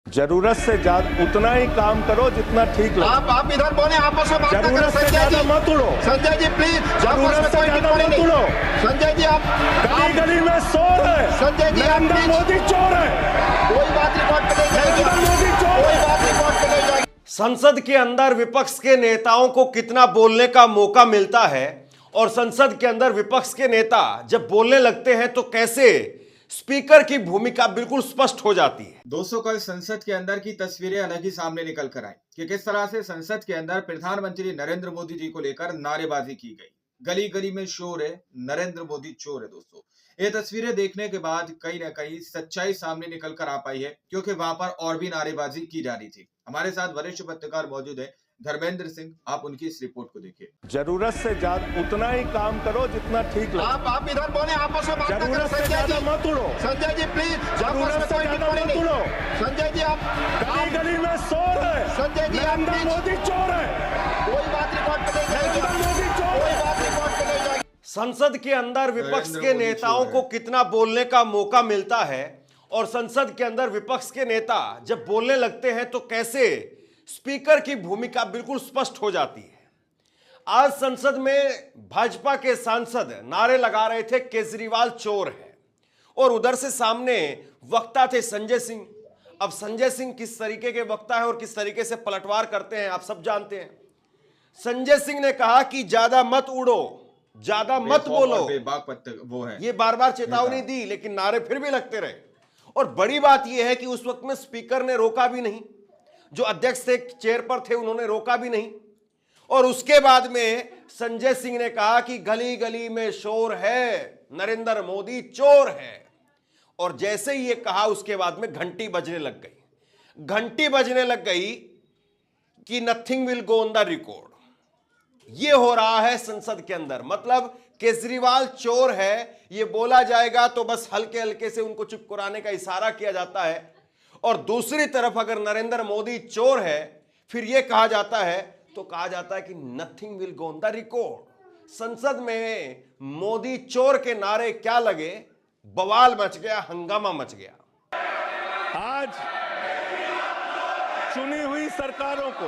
जरूरत से ज्यादा उतना ही काम करो जितना ठीक लगे। आप इधर बोले, आपस में बात ना करें। जरूरत से ज्यादा मत उड़ो। संजय जी प्लीज, जरूरत से ज्यादा मत उड़ो। संजय जी आप गली गली में शोर है। संजय जी आप नरेंद्र मोदी चोर है। कोई बात रिकॉर्ड पे नहीं जाएगी। नरेंद्र मोदी चोर कोई है। बात रिकॉर्ड पे नहीं जाएगी। संसद के अंदर विपक्ष के नेताओं को कितना बोलने का मौका मिलता है और संसद के अंदर विपक्ष के नेता जब बोलने लगते हैं तो कैसे स्पीकर की भूमिका बिल्कुल स्पष्ट हो जाती है। दोस्तों, कल संसद के अंदर की तस्वीरें अलग ही सामने निकल कर आई कि किस तरह से संसद के अंदर प्रधानमंत्री नरेंद्र मोदी जी को लेकर नारेबाजी की गई। गली गली में शोर है, नरेंद्र मोदी चोर है। दोस्तों, ये तस्वीरें देखने के बाद कहीं ना कहीं सच्चाई सामने निकल कर आ पाई है, क्योंकि वहां पर और भी नारेबाजी की जा रही थी। हमारे साथ वरिष्ठ पत्रकार मौजूद है धर्मेंद्र सिंह, आप उनकी इस रिपोर्ट को देखिए। जरूरत से ज्यादा उतना ही काम करो जितना ठीक लगे। आप इधर बोले, आपस में बात ना करें। जरूरत से ज्यादा मत उड़ो। संजय जी प्लीज, जरूरत से ज्यादा मत उड़ो। संजय जी आप गली गली में शोर है। संजय जी आप नरेंद्र मोदी चोर है। कोई बात रिकॉर्ड पे नहीं जाएगी। नरेंद्र मोदी चोर कोई है। बात रिकॉर्ड पे नहीं जाएगी। संसद के अंदर विपक्ष नरेंद्र के मोदी नेताओं चोर को है। कितना बोलने का मौका मिलता है और संसद के अंदर विपक्ष के नेता जब बोलने लगते हैं तो कैसे स्पीकर की भूमिका बिल्कुल स्पष्ट हो जाती है। आज संसद में भाजपा के सांसद नारे लगा रहे थे केजरीवाल चोर है, और उधर से सामने वक्ता थे संजय सिंह। अब संजय सिंह किस तरीके के वक्ता है और किस तरीके से पलटवार करते हैं आप सब जानते हैं। संजय सिंह ने कहा कि ज्यादा मत उड़ो, ज्यादा मत बोलो। वो है, ये बार बार चेतावनी दी, लेकिन नारे फिर भी लगते रहे। और बड़ी बात यह है कि उस वक्त में स्पीकर ने रोका भी नहीं, जो अध्यक्ष थे चेयर पर थे उन्होंने रोका भी नहीं। और उसके बाद में संजय सिंह ने कहा कि गली गली में शोर है, नरेंद्र मोदी चोर है। और जैसे ही ये कहा उसके बाद में घंटी बजने लग गई। घंटी बजने लग गई कि nothing will go on the record. ये हो रहा है संसद के अंदर, मतलब केजरीवाल चोर है ये बोला जाएगा तो बस हल्के हल्के से उनको चुप कराने का इशारा किया जाता है। और दूसरी तरफ अगर नरेंद्र मोदी चोर है फिर यह कहा जाता है तो कहा जाता है कि nothing will go on the record. संसद में मोदी चोर के नारे क्या लगे, बवाल मच गया, हंगामा मच गया। आज चुनी हुई सरकारों को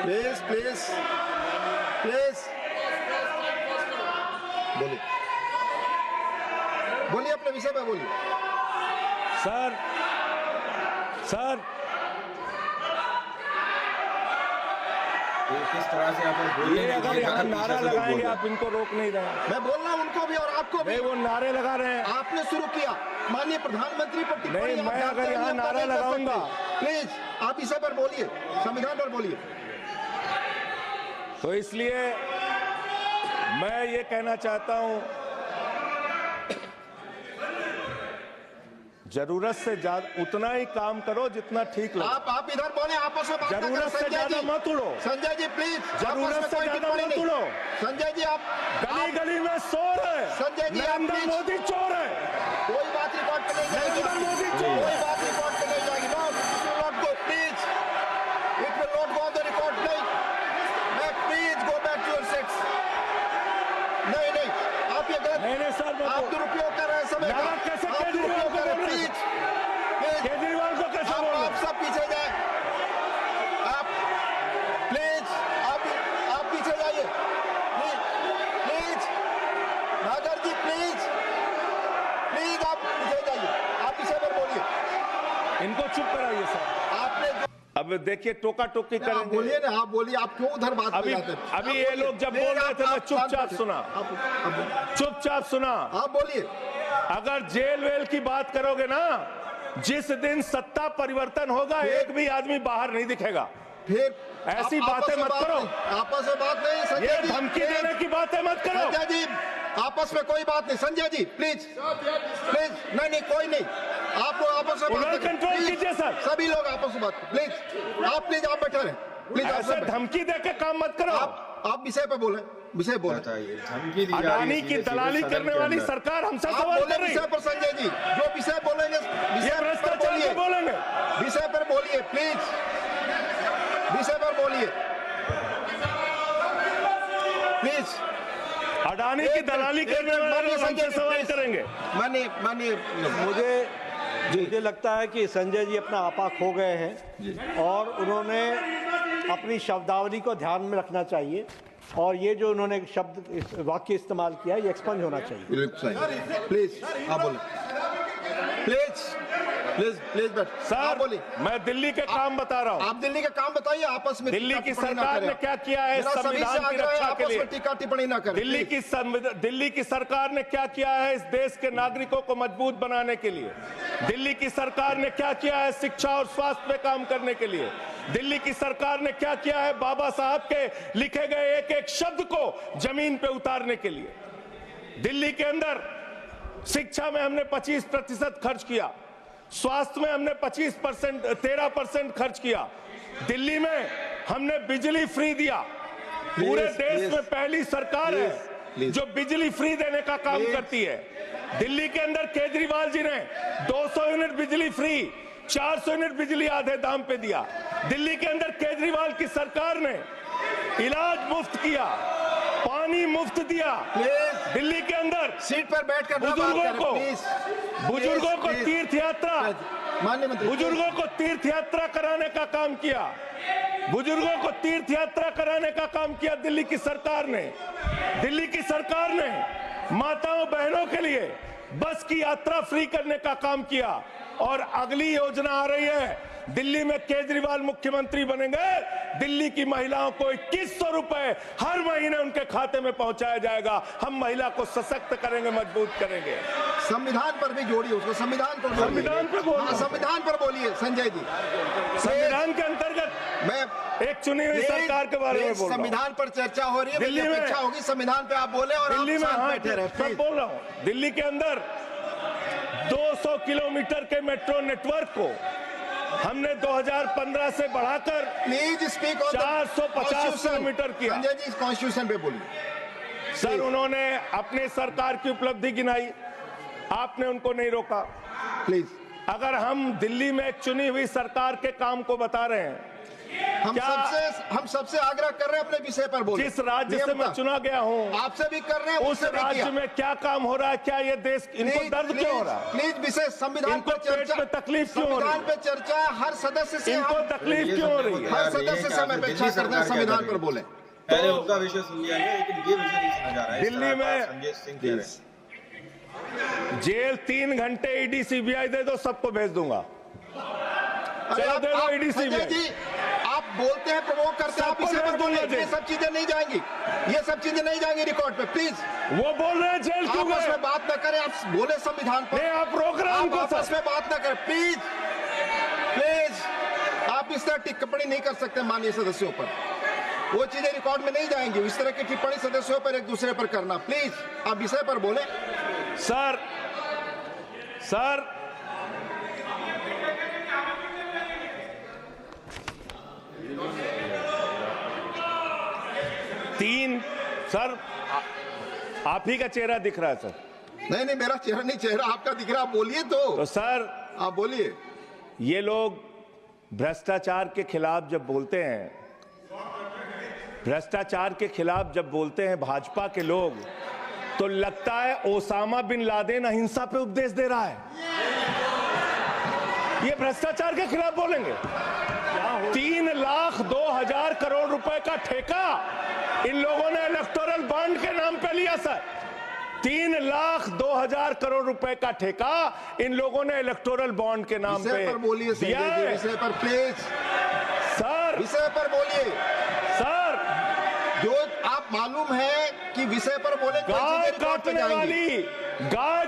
प्लीज प्लीज प्लीज बोलिए, बोलिए अपने विषय पे बोलिए। सर तो किस तरह से यहाँ पर बोलने ये की अगर ये यहाँ ताकत नारा पीछे से लोग लगाएंगे बोल रहे आप इनको रोक नहीं रहे हैं। मैं बोल रहा हूं उनको भी और आपको भी। नहीं, वो नारे लगा रहे हैं। आपने शुरू किया, माननीय प्रधानमंत्री पर टिप्पणी नहीं, आप मैं जानते अगर हैं, यहाँ आप नारा नहीं कर लगाऊंगा। सकते। प्लीज आप इसे पर बोलिए, संविधान पर बोलिए। तो इसलिए मैं ये कहना चाहता हूं, जरूरत से ज्यादा उतना ही काम करो जितना ठीक लगे। आप इधर बोले, आपस में बात ना करें। जरूरत से संजय ज्यादा जी, मत उड़ो। संजय जी प्लीज, जरूरत आपस में से कोई ज्यादा टिप्पणी मत नहीं। उड़ो। संजय जी आप गली गली में शोर है। संजय जी, आप नरेंद्र प्लीज। मोदी चोर है। कोई बात रिकॉर्ड पे नहीं जाएगी। नरेंद्र मोदी चोर कोई है। बात रिकॉर्ड पे नहीं जाएगी। No, it will not go, please. It will not go on the record. नहीं, please go back to your seats. नहीं, आप ये गलत, नहीं सर, आप दुरुपयोग कर रहे हैं समय नारा का। कैसे आप केजरीवाल दुरुपयोग को कर रहे बोल हैं। रहे हैं? प्लीज केजरीवाल को कैसे बोल रहे आप हैं? सब पीछे जाए। आप प्लीज, आप पीछे जाइए। प्लीज नागर जी, प्लीज आप पीछे जाइए। आप इसे पर बोलिए। इनको चुप कराइए सर। आपने अब देखिए टोका टोकी आप करेंगे। बोलिए ना, आप बोलिए। आप क्यों उधर बात अभी- में जाते हैं? अभी आप ये बोलिए। लोग जब नहीं, बोल रहे थे, मैं आप चुपचाप शांत सुना। आप चुपचाप सुना। आप बोलिए। अगर जेल वेल की बात करोगे ना, जिस दिन सत्ता परिवर्तन होगा एक भी आदमी बाहर नहीं दिखेगा। फिर ऐसी आप बातें आपस में मत बात करो। नहीं, आपस में बात नहीं। संजय ये जी, धमकी प्लीज। देने की बातें मत करो। संजय जी, आपस में कोई बात नहीं। संजय जी प्लीज नहीं, कोई नहीं। आप लोग आपस में बात उधर करें। कंट्रोल प्लीज, कीजिए सर। सभी लोग आपस में बात, प्लीज आप बैठे रहे। प्लीज आप ऐसे सब बैठे। धमकी देके काम मत करो। आप विषय पे बोले, विषय बोले। बताइए, धमकी दी जा रही है अडानी की सीधे-सीधे दलाली सदन करने के वाली अंदर। सरकार हमसे आप सवाल बोले कर रही विषय पर। संजय जी जो विषय बोलेंगे ये विषय पर भ्रष्टाचार बोलिए। पे बोलेंगे। विषय पर बोलिए प्लीज, विषय पर बोलिए प्लीज। अडानी की दलाली करने वाले लोग हमसे सवाल करेंगे। मानिए मुझे मुझे लगता है कि संजय जी अपना आपा खो गए हैं और उन्होंने अपनी शब्दावली को ध्यान में रखना चाहिए और ये जो उन्होंने शब्द वाक्य इस्तेमाल किया ये एक्सपंज होना चाहिए। प्लीज आप बोले, प्लीज प्लीज प्लीज बैठ। सर बोलिए, मैं दिल्ली के काम बता रहा हूँ। आप दिल्ली का काम बताइए, आपस में दिल्ली की टिप्पणी ना सरकार करें। ने क्या किया है मेरा सभी से संविधान की आग्रह है, रक्षा के आपस लिए? में टीका टिप्पणी ना करें। दिल्ली की सरकार ने क्या किया है इस देश के नागरिकों को मजबूत बनाने के लिए? दिल्ली की सरकार ने क्या किया है शिक्षा और स्वास्थ्य पे काम करने के लिए? दिल्ली की सरकार ने क्या किया है बाबा साहब के लिखे गए एक एक शब्द को जमीन पे उतारने के लिए? दिल्ली के अंदर शिक्षा में हमने 25% खर्च किया, स्वास्थ्य में हमने 13% खर्च किया, दिल्ली में हमने बिजली फ्री दिया। पूरे देश में पहली सरकार है जो बिजली फ्री देने का काम करती है। दिल्ली के अंदर केजरीवाल जी ने 200 यूनिट बिजली फ्री, 400 यूनिट बिजली आधे दाम पे दिया। दिल्ली के अंदर केजरीवाल की सरकार ने इलाज मुफ्त किया, पानी मुफ्त दिया। दिल्ली के अंदर सीट पर बैठकर ना बात करें, प्लीज। बुजुर्गों को तीर्थ यात्रा, माननीय मंत्री, बुजुर्गों को तीर्थ यात्रा कराने का काम किया। बुजुर्गों को तीर्थ यात्रा कराने का काम किया दिल्ली की सरकार ने। दिल्ली की सरकार ने माताओं बहनों के लिए बस की यात्रा फ्री करने का काम किया और अगली योजना आ रही है। दिल्ली में केजरीवाल मुख्यमंत्री बनेंगे, दिल्ली की महिलाओं को 2100 रुपए हर महीने उनके खाते में पहुंचाया जाएगा। हम महिला को सशक्त करेंगे, मजबूत करेंगे। संविधान पर भी जोड़िए उसको, संविधान पर बोलिए। संविधान पे बोलिए। हाँ, संविधान पर बोलिए संजय जी। संविधान के अंतर्गत मैं एक चुनी हुई सरकार के बारे में बोल रहा हूं। संविधान पर चर्चा हो रही है, दिल्ली में अपेक्षा होगी संविधान पे आप बोले और दिल्ली में, आप हाँ, बैठे रहे। सब बोल रहा हूं। दिल्ली के अंदर 200 किलोमीटर के मेट्रो नेटवर्क को हमने 2015 से बढ़ाकर प्लीज स्पीक ऑन 450 किलोमीटर किया। संजय जी कॉन्स्टिट्यूशन पे बोलिए। सर उन्होंने अपने सरकार की उपलब्धि गिनाई, आपने उनको नहीं रोका। प्लीज, अगर हम दिल्ली में एक चुनी हुई सरकार के काम को बता रहे हैं, हम सबसे आग्रह कर रहे हैं अपने विषय पर बोलिए। जिस राज्य से मैं चुना गया हूं आपसे भी कर रहे हैं, उस राज्य में क्या काम हो रहा है, क्या ये देश इनको दर्द क्यों हो रहा है? प्लीज विषय संविधान इनको पर चर्चा, पेट में तकलीफ क्यों हो रही है? संविधान पे चर्चा हर सदस्य से इनको तकलीफ क्यों हो रही है? हर सदस्य से मैं अपेक्षा करता हूं संविधान पर बोले। पहले उनका विषय सुन लिया है, लेकिन ये विषय नहीं सुना जा रहा है। दिल्ली में संजय सिंह कह रहे हैं। जेल 3 घंटे ईडी सीबीआई दे दो, सबको भेज दूंगा। चलो दे दो ईडी संजय जी, आप बोलते हैं, प्रवोक करते हैं, आप इसे पर बोलिए। ये सब चीजें नहीं जाएंगी, ये सब चीजें नहीं जाएंगी रिकॉर्ड पे। प्लीज, वो बोल रहे हैं जेल क्यों आपस गए? में बात न करें, आप बोले संविधान पर। नहीं, आप रोक रहे हैं आप उनको। आपस में बात न करें, प्लीज प्लीज। आप इस तरह टिप्पणी नहीं कर सकते माननीय सदस्यों पर, वो चीजें रिकॉर्ड में नहीं जाएंगी। इस तरह की टिप्पणी सदस्यों पर एक दूसरे पर करना, प्लीज आप विषय पर बोले। सर 3 सर आप ही का चेहरा दिख रहा है सर। नहीं नहीं, मेरा चेहरा नहीं, चेहरा आपका दिख रहा, आप बोलिए तो सर आप बोलिए। ये लोग भ्रष्टाचार के खिलाफ जब बोलते हैं, भ्रष्टाचार के खिलाफ जब बोलते हैं भाजपा के लोग, तो लगता है ओसामा बिन लादेन अहिंसा पे उपदेश दे रहा है। ये भ्रष्टाचार के खिलाफ बोलेंगे। 3,02,000 करोड़ रुपए का ठेका इन लोगों ने इलेक्टोरल बॉन्ड के नाम पे लिया सर। 3,02,000 करोड़ रुपए का ठेका इन लोगों ने इलेक्टोरल बॉन्ड के नाम पे पर बोलिए दिया है। विषय पर प्लीज, सर विषय पर बोलिए सर, जो आप मालूम है कि विषय पर बोले। गाय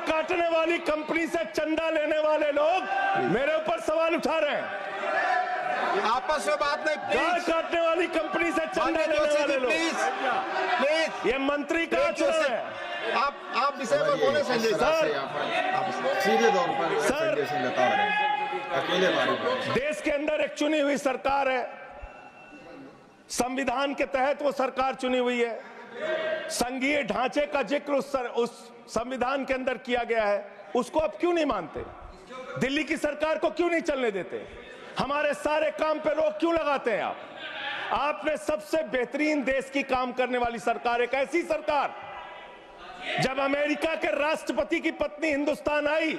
काटने वाली कंपनी से चंदा लेने वाले लोग मेरे ऊपर सवाल उठा रहे हैं। आपस में बात नहीं, गाय काटने वाली कंपनी से चंदा लेने वाले लोग, प्लीज ये मंत्री का चुनाव है। आप विषय पर बोले संजय जी। सर, सीधे तौर पर सर, संजय सिंह बता रहे हैं, अकेले बारी। देश के अंदर एक चुनी हुई सरकार है, संविधान के तहत वो सरकार चुनी हुई है, संघीय ढांचे का जिक्र उस संविधान के अंदर किया गया है, उसको आप क्यों नहीं मानते? दिल्ली की सरकार को क्यों नहीं चलने देते? हमारे सारे काम पे रोक क्यों लगाते हैं आप? आपने सबसे बेहतरीन देश की काम करने वाली सरकार, एक ऐसी सरकार, जब अमेरिका के राष्ट्रपति की पत्नी हिंदुस्तान आई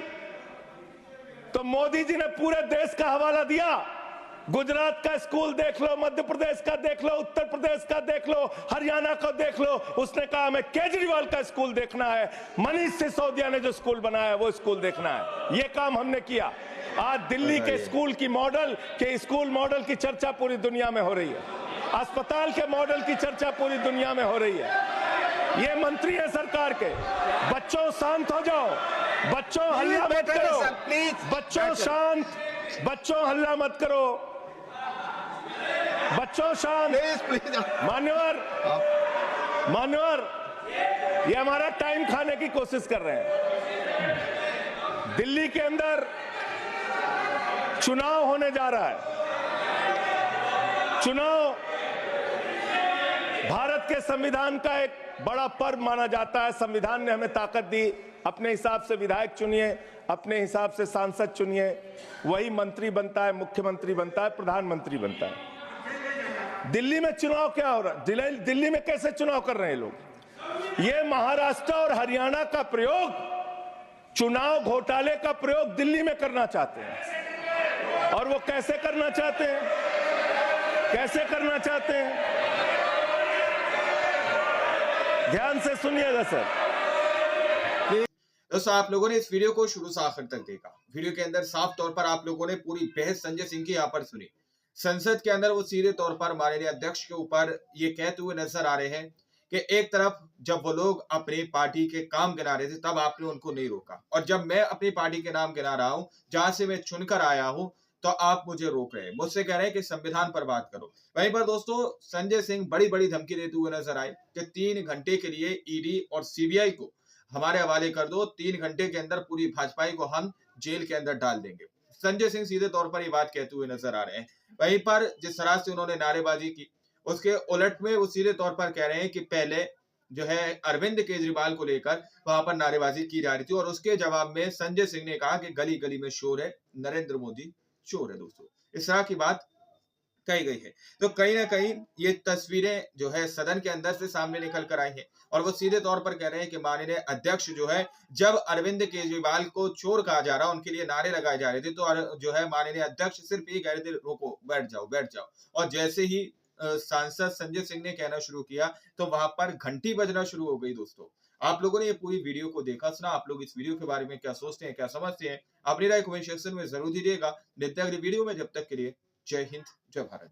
तो मोदी जी ने पूरे देश का हवाला दिया। गुजरात का स्कूल देख लो, मध्य प्रदेश का देख लो, उत्तर प्रदेश का देख लो, हरियाणा का देख लो। उसने कहा हमें केजरीवाल का स्कूल देखना है, मनीष सिसोदिया ने जो स्कूल बनाया है वो स्कूल देखना है। ये काम हमने किया। आज दिल्ली के स्कूल मॉडल की चर्चा पूरी दुनिया में हो रही है। अस्पताल के मॉडल की चर्चा पूरी दुनिया में हो रही है। ये मंत्री है सरकार के। बच्चों शांत हो जाओ, बच्चों हल्ला मत करो, बच्चों शांत, बच्चों हल्ला मत करो, बच्चों शांत। प्लीज मान्यवर, ये हमारा टाइम खाने की कोशिश कर रहे हैं। दिल्ली के अंदर चुनाव होने जा रहा है। चुनाव भारत के संविधान का एक बड़ा पर्व माना जाता है। संविधान ने हमें ताकत दी। अपने हिसाब से विधायक चुनिए, अपने हिसाब से सांसद चुनिए, वही मंत्री बनता है, मुख्यमंत्री बनता है, प्रधानमंत्री बनता है। दिल्ली में चुनाव क्या हो रहा है? दिल्ली में कैसे चुनाव कर रहे हैं लोग? ये महाराष्ट्र और हरियाणा का प्रयोग, चुनाव घोटाले का प्रयोग दिल्ली में करना चाहते हैं। और वो कैसे करना चाहते हैं? कैसे करना चाहते हैं? ध्यान से सुनिएगा सर। दोस्तों, आप लोगों ने इस वीडियो को शुरू से आखिर तक देखा। वीडियो के अंदर साफ तौर पर आप लोगों ने पूरी बहस संजय सिंह की यहाँ पर सुनी। संसद के अंदर वो सीधे तौर पर माननीय अध्यक्ष के ऊपर ये कहते हुए नजर आ रहे हैं कि एक तरफ जब वो लोग अपनी पार्टी के काम गिना रहे थे तब आपने उनको नहीं रोका, और जब मैं अपनी पार्टी के नाम गिना रहा हूं, जहां से मैं चुनकर आया हूं, तो आप मुझे रोक रहे हैं, मुझसे कह रहे हैं कि संविधान पर बात करो। वहीं पर दोस्तों, संजय सिंह बड़ी बड़ी धमकी देते हुए नजर आए कि 3 घंटे के लिए ईडी और सीबीआई को हमारे हवाले कर दो, 3 घंटे के अंदर पूरी भाजपाई को हम जेल के अंदर डाल देंगे। संजय सिंह सीधे तौर पर ये बात कहते हुए नजर आ रहे हैं। वहीं पर जिस तरह से उन्होंने नारेबाजी की, उसके उलट में वो सीधे तौर पर कह रहे हैं कि पहले जो है अरविंद केजरीवाल को लेकर वहां पर नारेबाजी की जा रही थी, और उसके जवाब में संजय सिंह ने कहा कि गली गली में शोर है, नरेंद्र मोदी चोर है। दोस्तों, इस तरह की बात कही गई है। तो कहीं ना कहीं ये तस्वीरें जो है सदन के अंदर से सामने निकल कर आई हैं, और वो सीधे तौर पर कह रहे हैं कि माननीय अध्यक्ष जो है, जब अरविंद केजरीवाल को चोर कहा जा रहा, उनके लिए नारे लगाए जा रहे थे, तो जो है माननीय अध्यक्ष सिर्फ ये कह रहे थे रोको, बैठ जाओ बैठ जाओ। और जैसे ही सांसद संजय सिंह ने कहना शुरू किया तो वहां पर घंटी बजना शुरू हो गई। दोस्तों, आप लोगों ने ये पूरी वीडियो को देखा सुना, आप लोग इस वीडियो के बारे में क्या सोचते हैं, क्या समझते हैं, अपनी राय कमेंट सेक्शन में जरूर दीजिएगा। मिलते हैं अगली वीडियो में, जब तक के लिए जय हिंद, जय भारत।